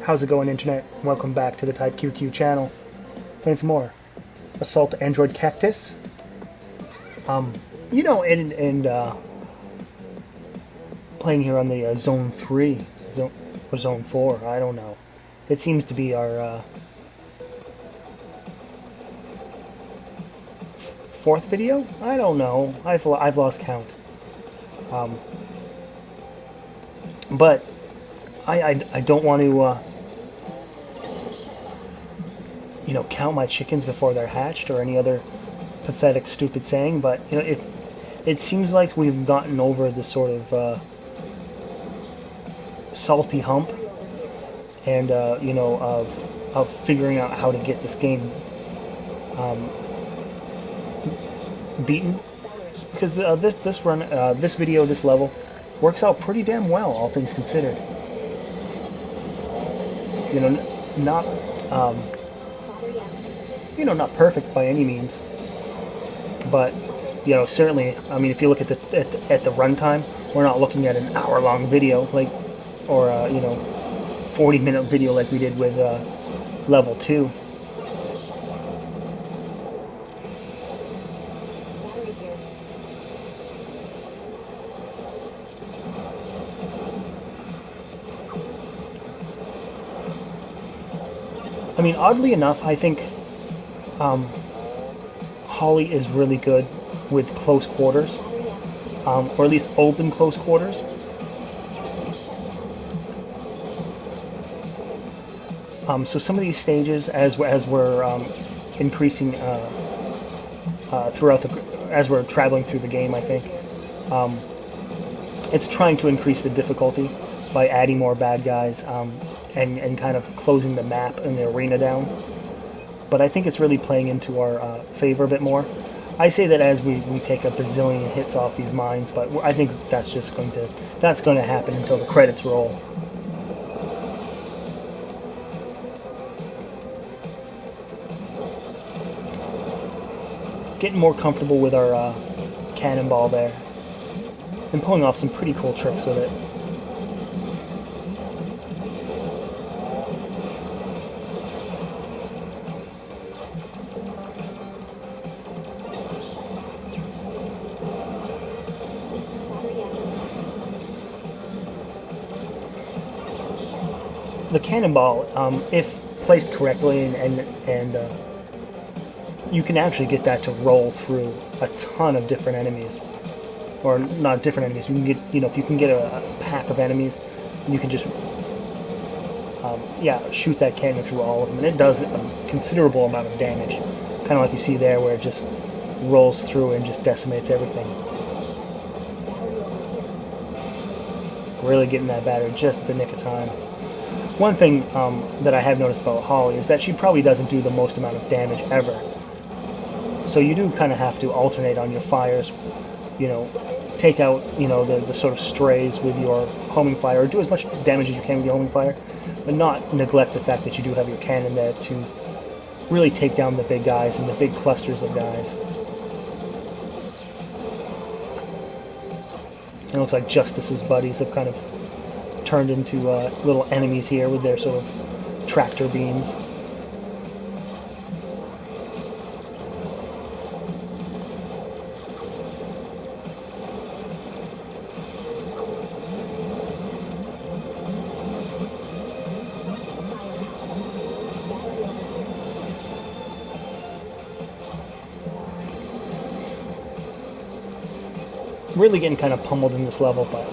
How's it going, Internet? Welcome back to the Type QQ channel. Playing some more Assault Android Cactus. Playing here on the Zone 3, or Zone 4, I don't know. It seems to be our fourth video? I don't know. I've lost count. But I don't want to count my chickens before they're hatched, or any other pathetic, stupid saying. But it seems like we've gotten over the sort of salty hump, and of figuring out how to get this game beaten, because this level works out pretty damn well, all things considered. Not perfect by any means, but certainly. I mean, if you look at the runtime, we're not looking at an hour-long video or 40-minute video like we did with level 2. I mean, oddly enough, I think Holly is really good with close quarters, or at least open close quarters. So some of these stages, as we're increasing as we're traveling through the game, I think it's trying to increase the difficulty by adding more bad guys, and kind of closing the map and the arena down. But I think it's really playing into our favor a bit more. I say that as we take a bazillion hits off these mines, but I think that's just going to happen until the credits roll. Getting more comfortable with our cannonball there, and pulling off some pretty cool tricks with it. The cannonball, if placed correctly, and you can actually get that to roll through a ton of different enemies, or not different enemies. You can get, if you can get a pack of enemies, you can just shoot that cannon through all of them, and it does a considerable amount of damage. Kind of like you see there, where it just rolls through and just decimates everything. Really getting that battery just at the nick of time. One thing that I have noticed about Holly is that she probably doesn't do the most amount of damage ever. So you do kind of have to alternate on your fires. Take out the sort of strays with your homing fire, or do as much damage as you can with your homing fire, but not neglect the fact that you do have your cannon there to really take down the big guys and the big clusters of guys. It looks like Justice's buddies have kind of turned into little enemies here with their sort of tractor beams. Really getting kind of pummeled in this level, but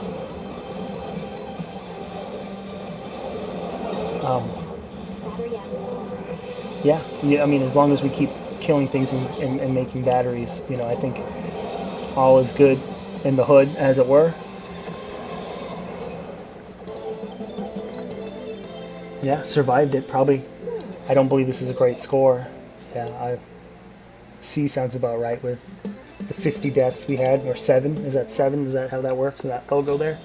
I mean, as long as we keep killing things and making batteries, I think all is good in the hood, as it were. Yeah, survived it, probably. I don't believe this is a great score. Yeah, C sounds about right with the 50 deaths we had, or 7. Is that 7? Is that how that works? Is that logo there?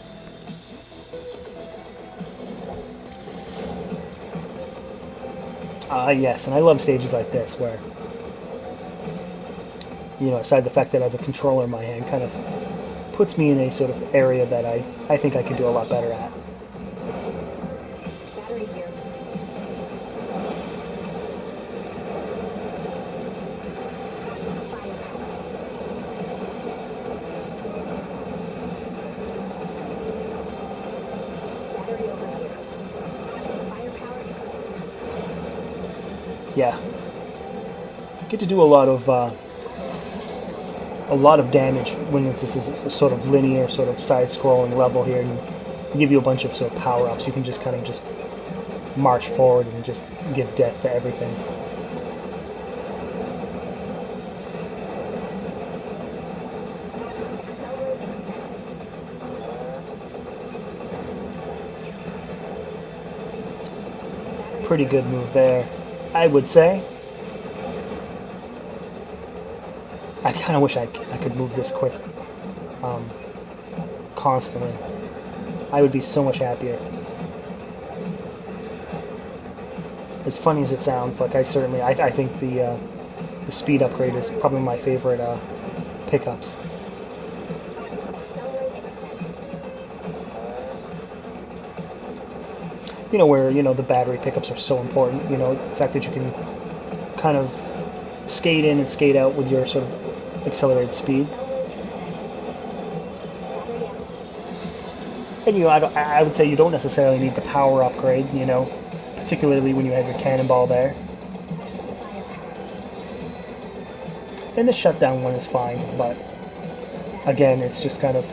Yes, and I love stages like this where, aside the fact that I have a controller in my hand, kind of puts me in a sort of area that I think I could do a lot better at. yeah, get to do a lot of damage when this is a sort of linear, sort of side-scrolling level here, and give you a bunch of sort of power-ups. You can just kind of just march forward and just give death to everything. Pretty good move there, I would say. I kind of wish I could move this quick constantly. I would be so much happier. As funny as it sounds, like I think the speed upgrade is probably my favorite pickups. You know, where, you know, the battery pickups are so important. You know, the fact that you can kind of skate in and skate out with your sort of accelerated speed. And, you know, I would say you don't necessarily need the power upgrade, you know, particularly when you have your cannonball there. And the shutdown one is fine, but again, it's just kind of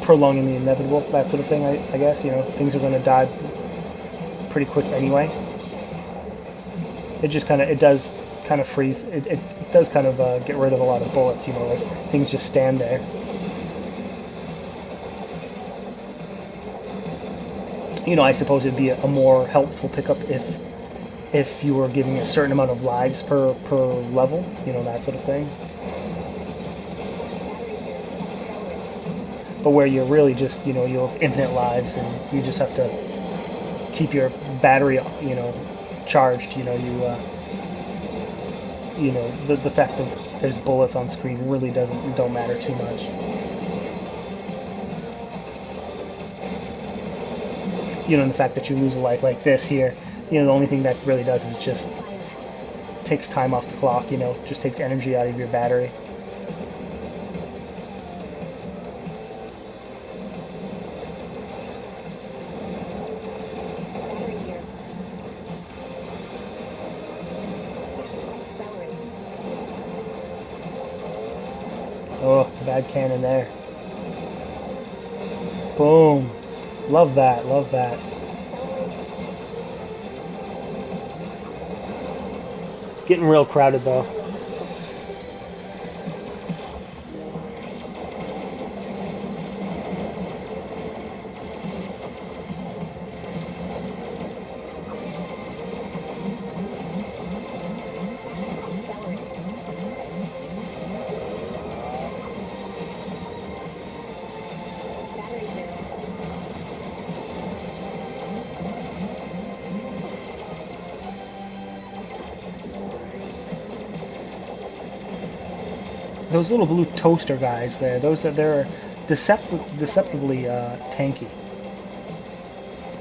prolonging the inevitable, that sort of thing, I guess. You know, things are going to die pretty quick anyway. It just kind of, it does kind of freeze, it does kind of get rid of a lot of bullets, you know, as things just stand there. You know, I suppose it'd be a more helpful pickup if you were giving a certain amount of lives per level, you know, that sort of thing. But where you're really just, you know, you have infinite lives and you just have to keep your battery, you know, charged. You know, you know, the fact that there's bullets on screen really don't matter too much. You know, and the fact that you lose a life like this here, you know, the only thing that really does is just takes time off the clock, you know, just takes energy out of your battery. Oh, bad cannon there. Boom. Love that, love that. Getting real crowded though. Those little blue toaster guys there, they're deceptively tanky.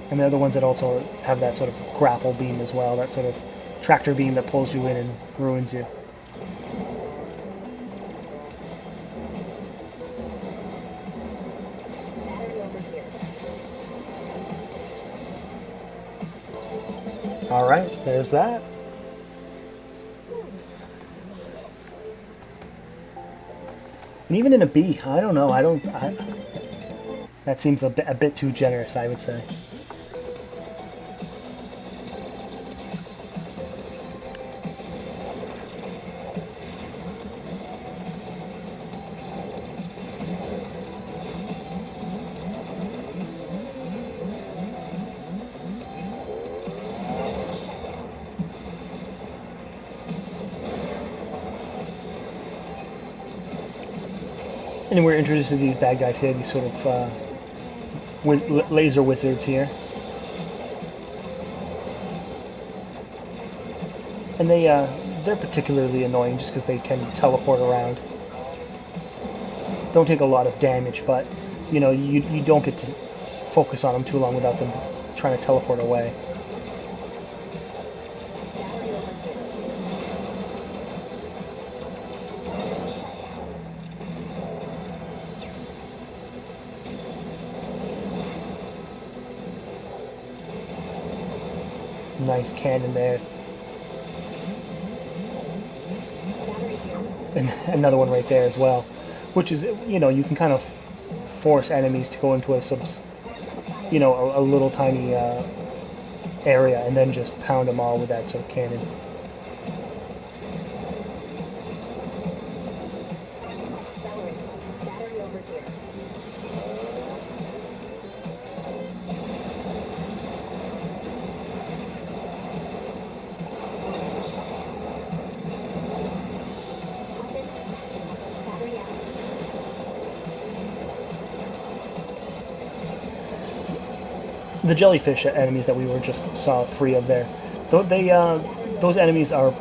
And they're the ones that also have that sort of grapple beam as well, that sort of tractor beam that pulls you in and ruins you. Alright, there's that. And even in a B, I don't know. That seems a bit too generous, I would say. And we're introduced to these bad guys here, these sort of laser wizards here. And they're particularly annoying just because they can teleport around. Don't take a lot of damage, but you know, you don't get to focus on them too long without them trying to teleport away. Nice cannon there. And another one right there as well. Which is, you know, you can kind of force enemies to go into a you know, a little tiny area and then just pound them all with that sort of cannon. The jellyfish enemies that we were just saw 3 of there, those enemies are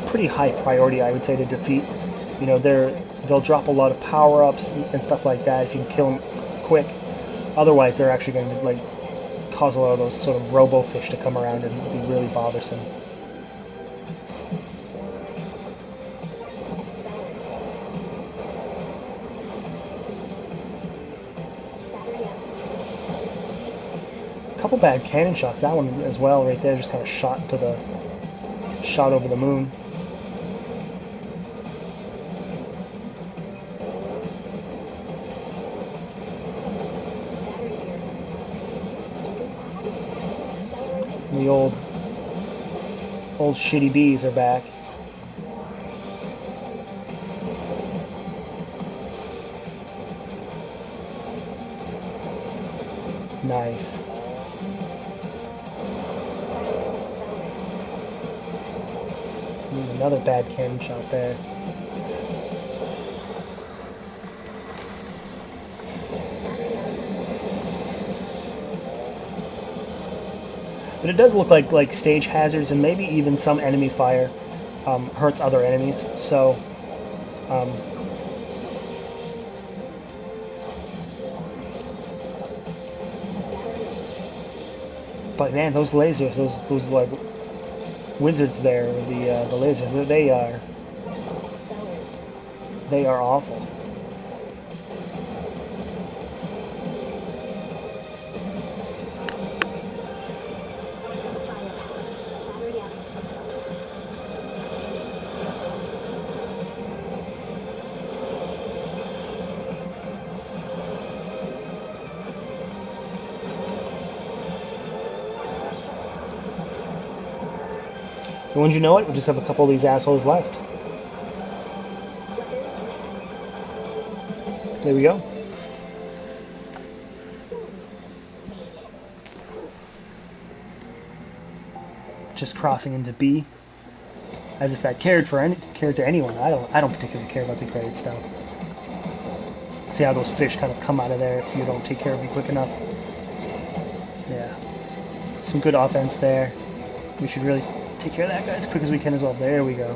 pretty high priority, I would say, to defeat. You know, they'll drop a lot of power-ups and stuff like that if you can kill them quick. Otherwise, they're actually going to like cause a lot of those sort of robo-fish to come around and be really bothersome. Couple bad cannon shots. That one as well, right there, just kind of shot over the moon. And the old shitty bees are back. Nice. Another bad cannon shot there. But it does look like stage hazards and maybe even some enemy fire hurts other enemies. So but man, those lasers, those like wizards there, the lasers, they are awful. And wouldn't you know it, we'll just have a couple of these assholes left. There we go. Just crossing into B, as if that cared to anyone. I don't particularly care about the credit stuff. See how those fish kind of come out of there if you don't take care of them quick enough. Yeah, some good offense there. We should really take care of that guy as quick as we can as well. There we go.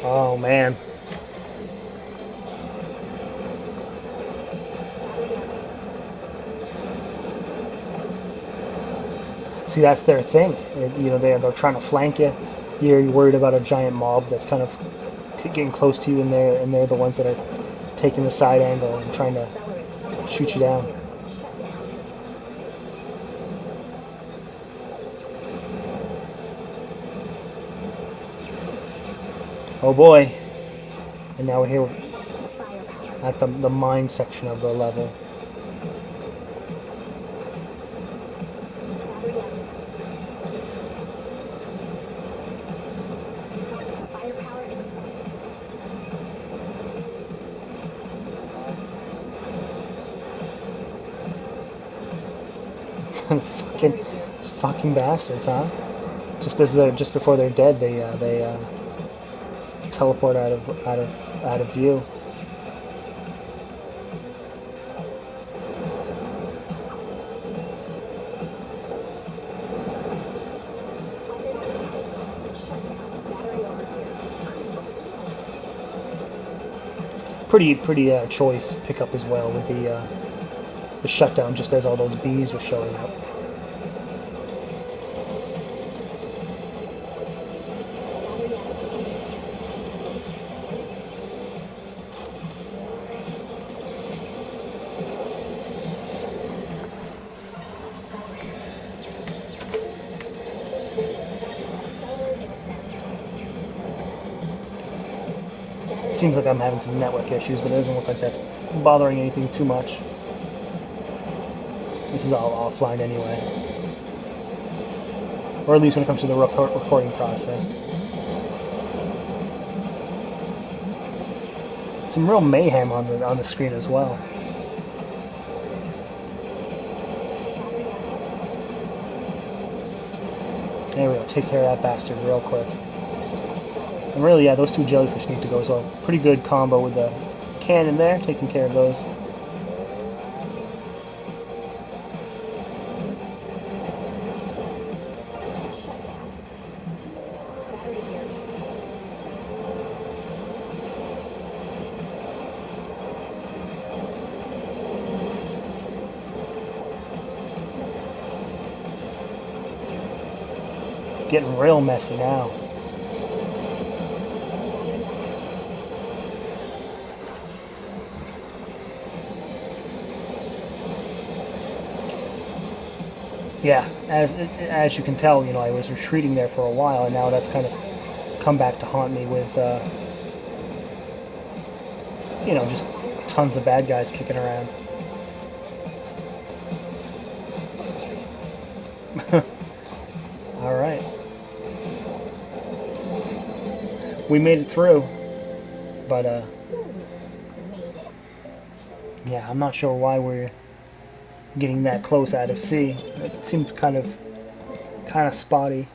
Oh man. See, that's their thing. You know, they're trying to flank you. You're worried about a giant mob that's kind of getting close to you, and they're the ones that are taking the side angle and trying to shoot you down. Oh boy. And now we're here at the mine section of the level. Fucking bastards, huh? Just before they're dead, they teleport out of view. Pretty choice pickup as well with the shutdown just as all those bees were showing up. Seems like I'm having some network issues, but it doesn't look like that's bothering anything too much. This is all offline anyway. Or at least when it comes to the recording process. Some real mayhem on the screen as well. There we go, take care of that bastard real quick. And really, yeah, those two jellyfish need to go as well. Pretty good combo with the cannon there, taking care of those. Getting real messy now. Yeah, as you can tell, you know, I was retreating there for a while, and now that's kind of come back to haunt me with, you know, just tons of bad guys kicking around. All right. We made it through, but yeah, I'm not sure why we're getting that close out of sea. It seems kind of spotty.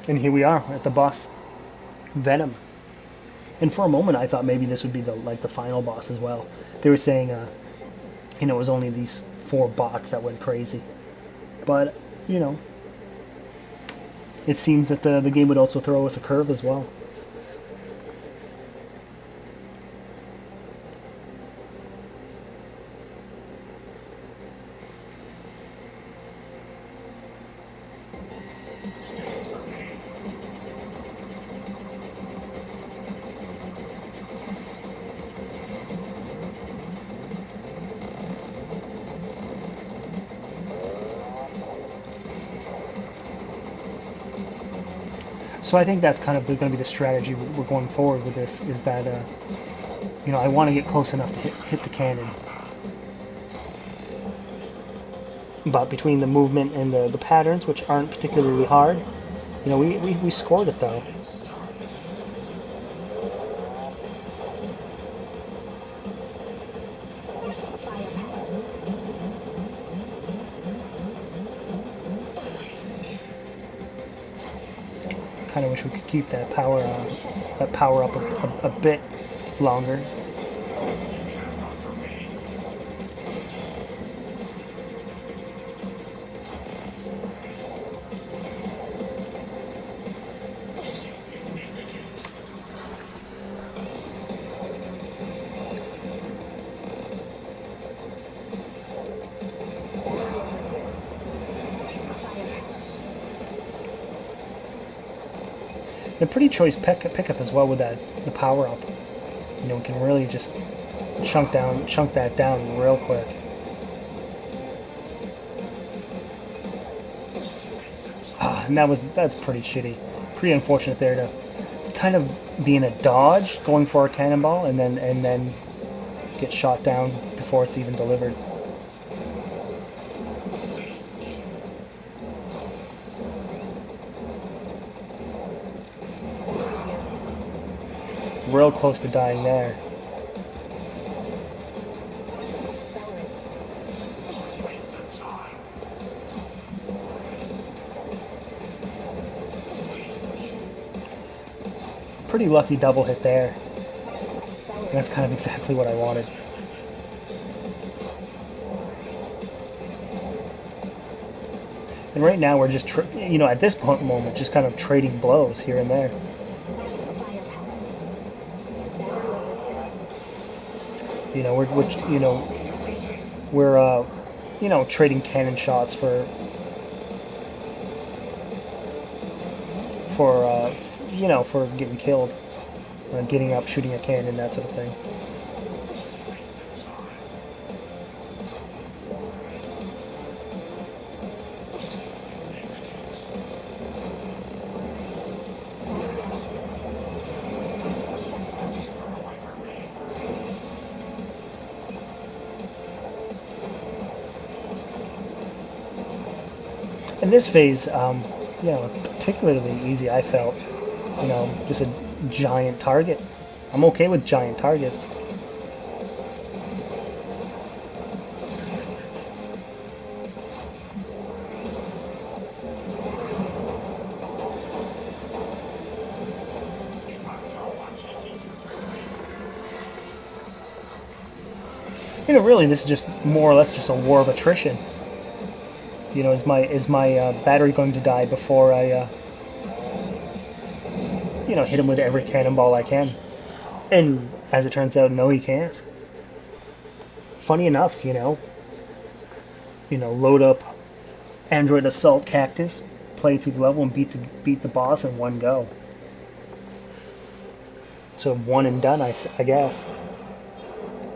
And here we are at the boss, Venom. And for a moment, I thought maybe this would be the final boss as well. They were saying, you know, it was only these 4 bots that went crazy, but you know, it seems that the game would also throw us a curve as well. So I think that's kind of going to be the strategy we're going forward with this, is that, you know, I want to get close enough to hit the cannon. But between the movement and the patterns, which aren't particularly hard, you know, we scored it though. Kind of wish we could keep that power up a bit longer. A pretty choice pickup as well with the power up. You know, we can really just chunk that down real quick. And that's pretty shitty, pretty unfortunate there to kind of be in a dodge, going for a cannonball, and then get shot down before it's even delivered. Real close to dying there. Pretty lucky double hit there. That's kind of exactly what I wanted. And right now we're just, you know, at this moment, just kind of trading blows here and there. You know, we're trading cannon shots for getting killed, getting up, shooting a cannon, that sort of thing. In this phase, particularly easy, I felt. Just a giant target. I'm okay with giant targets. Really, this is just more or less just a war of attrition. Is my battery going to die before I, hit him with every cannonball I can? And as it turns out, no, he can't. Funny enough, load up Android Assault Cactus, play through the level, and beat the boss in one go. So one and done, I guess.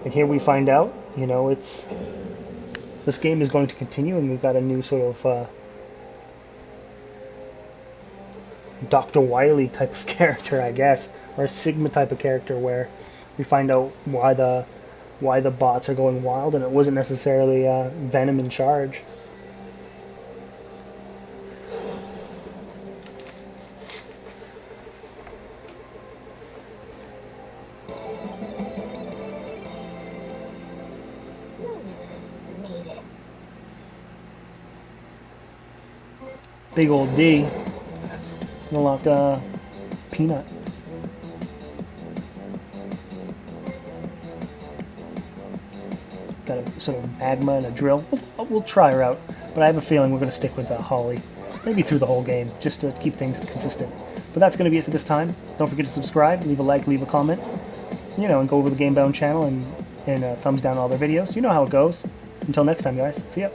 And here we find out, this game is going to continue, and we've got a new sort of Dr. Wily type of character, I guess, or a Sigma type of character, where we find out why the bots are going wild, and it wasn't necessarily Venom in charge. Big old D. Unlocked Peanut. Got a sort of magma and a drill. We'll try her out, but I have a feeling we're going to stick with Holly. Maybe through the whole game, just to keep things consistent. But that's going to be it for this time. Don't forget to subscribe, leave a like, leave a comment, and go over to the Gamebound channel and thumbs down all their videos. You know how it goes. Until next time, guys. See ya.